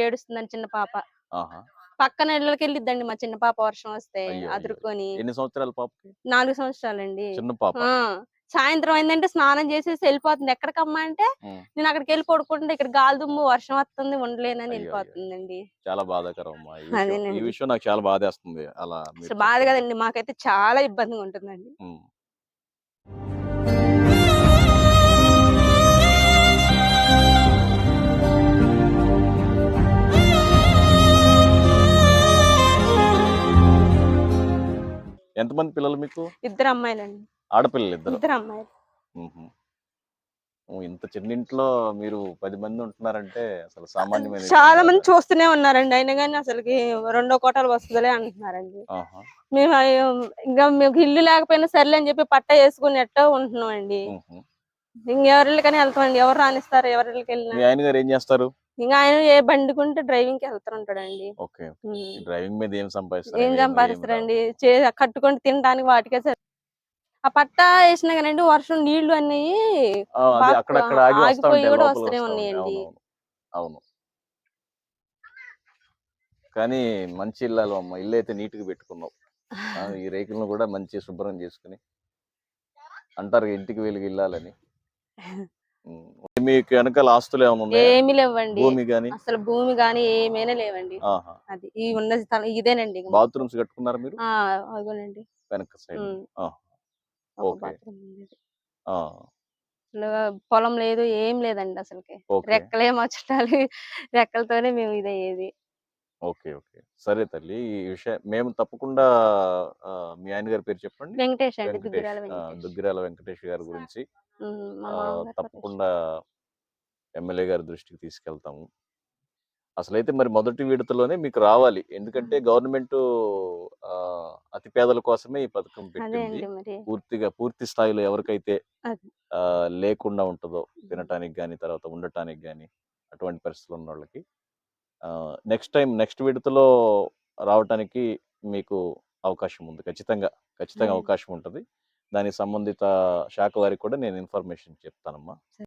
ఏడుస్తుందండి చిన్న పాప. ఆహా! పక్కన ఇళ్ళకెళ్ళిద్దండి మా చిన్న పాప వర్షం వస్తే అయ్యో! అయ్యో! అదురుకొని. ఎన్ని సంవత్సరాల పాపకి? 4 సంవత్సరాలండి. చిన్న పాప. ఆ! సాయంత్రం అయిందంటే స్నానం చేసేసి ఎళ్ళిపోతుంది. ఎక్కడికమ్మా అంటే, హ్మ్. నేనక్కడికెళ్ళి పడుకుంటే ఇక్కడ గాలి దుమ్ము, వర్షం వత్తుంది ఉండలేనని అయ్యో! అయ్యో! ఎళ్ళిపోతుందండి. చాలా బాధాకరం అమ్మా ఈ విషయం. ఈ అదేనండి. విషయం నాకు చాలా బాధేస్తుంది అలా మీరు అసలు బాధ చెప్తుంటే. కదండీ! మాకైతే చాలా ఇబ్బందిగా ఉంటుందండి. హ్మ్. ఎంతమంది పిల్లలు మీకు? ఇద్దరు అమ్మాయిలండి. ఆడపిల్లలిద్దరు. ఇద్దరు అమ్మాయిలు. హుహు. ఓహ్! ఇంత చిన్నింట్లో మీరు 10 మంది ఉంటున్నారంటే అసలు సామాన్యమైన విషయం చాలా మంది గాదు. చూస్తూనే ఉన్నారండి. అయినా గాని అసలకి రెండో కోటాలు వస్తదిలే అంటున్నారండి. ఆహా! మేము ఇంగా మీకు ఇల్లు లేకపోయినా సర్లే అని చెప్పి పట్టా యేసుకొని ఎట్టో ఉంటున్నామండి. హుహు. ఇంకెవరిళ్ళకని ఎళ్తామండి. ఎవరు రానిస్తారు ఎవరిళ్ళకెళ్ళినా. మీ ఆయన గారు ఏం జేస్తారు? ఇంగ ఆయన ఏ బండికుంటే డ్రైవింగ్‌కి ఎళ్తుంటాడండి. ఓకే. ఓకే. హ్మ్. ఈ డ్రైవింగ్ మీద ఏం సంపాదిస్తారు? ఏం ఏమి రావు. సంపాదిస్తారండి? కట్టుకొని తినడానికి వాటికే ఆ పట్టా యేసినా గానండి వర్షం నీళ్లు అన్నయి ఆ! అదే అక్కడక్కడ ఆగి వస్తా ఆగిపోయి ఉంటాయి. గూడా లోపలికి వస్తూనే వస్తా ఉంటాయి. ఉన్నాయండి. అవునవును. అవును. కానీ మంచి ఇల్లాలు అమ్మ. ఇల్లయితే నీట్‌గా పెట్టుకున్నావు. ఆ! ఈ రేకులను గూడా మంచి శుభ్రం చేసుకొని అంటారుగా ఇంటికి వెలుగు ఇల్లాలని. హ్మ్. మీకు వెనకాల ఆస్తులేమన్నా ఉన్నాయా? ఏమి లేవ్వండి. భూమి గాని? అసలు భూమి గాని ఏమైనా లేవండి. ఆహా! అది. ఈ ఉన్న స్థలం ఇదేనండి ఇగ మాకు. బాత్రూమ్స్ కట్టుకున్నారా మీరు? ఆ! అగోనండి. వెనక సైడ్. హ్మ్. ఆ! ఒక ఓకే. బాత్రూమ్ ఉండేది. ఆ! అసలు పొలం లేదు. ఏం లేదండి అసలకి. ఓకే. రెక్కలే మచ్చటాలు రెక్కలతోనే మేము ఇదయ్యేది. ఓకే. ఓకే. సరే తల్లి. ఈ విషయం మేము తప్పకుండా మీ ఆయన గారి పేరు చెప్పండి? వెంకటేష్ అండి. వెంకటేష్. దుగ్గిరాల వెంకటేష్. దుగ్గిరాల వెంకటేష్ గారి గురించి మా మామగారు కొటేషన్. తప్పకుండా ఎమ్మెల్యే గారి దృష్టికి తీసుకెళ్తాము. అసలైతే మరి మొదటి విడతలోనే మీకు రావాలి. ఎందుకంటే గవర్నమెంటు అతి పేదల కోసమే ఈ పథకం అదే పెట్టింది. అండి మరి. పూర్తి స్థాయిలో ఎవరికైతే అది. లేకుండా ఉంటదో తినటానికి గాని, తర్వాత ఉండటానికి గాని అటువంటి పరిస్థితులు ఉన్నోళ్ళకి నెక్స్ట్ విడతలో రావటానికి మీకు అవకాశం ఉంది. ఖచ్చితంగా, ఖచ్చితంగా అదే. అవకాశం ఉంటది. దానికి సంబంధిత శాఖ వారికి కూడా నేను ఇన్ఫర్మేషన్ చెప్తానమ్మా.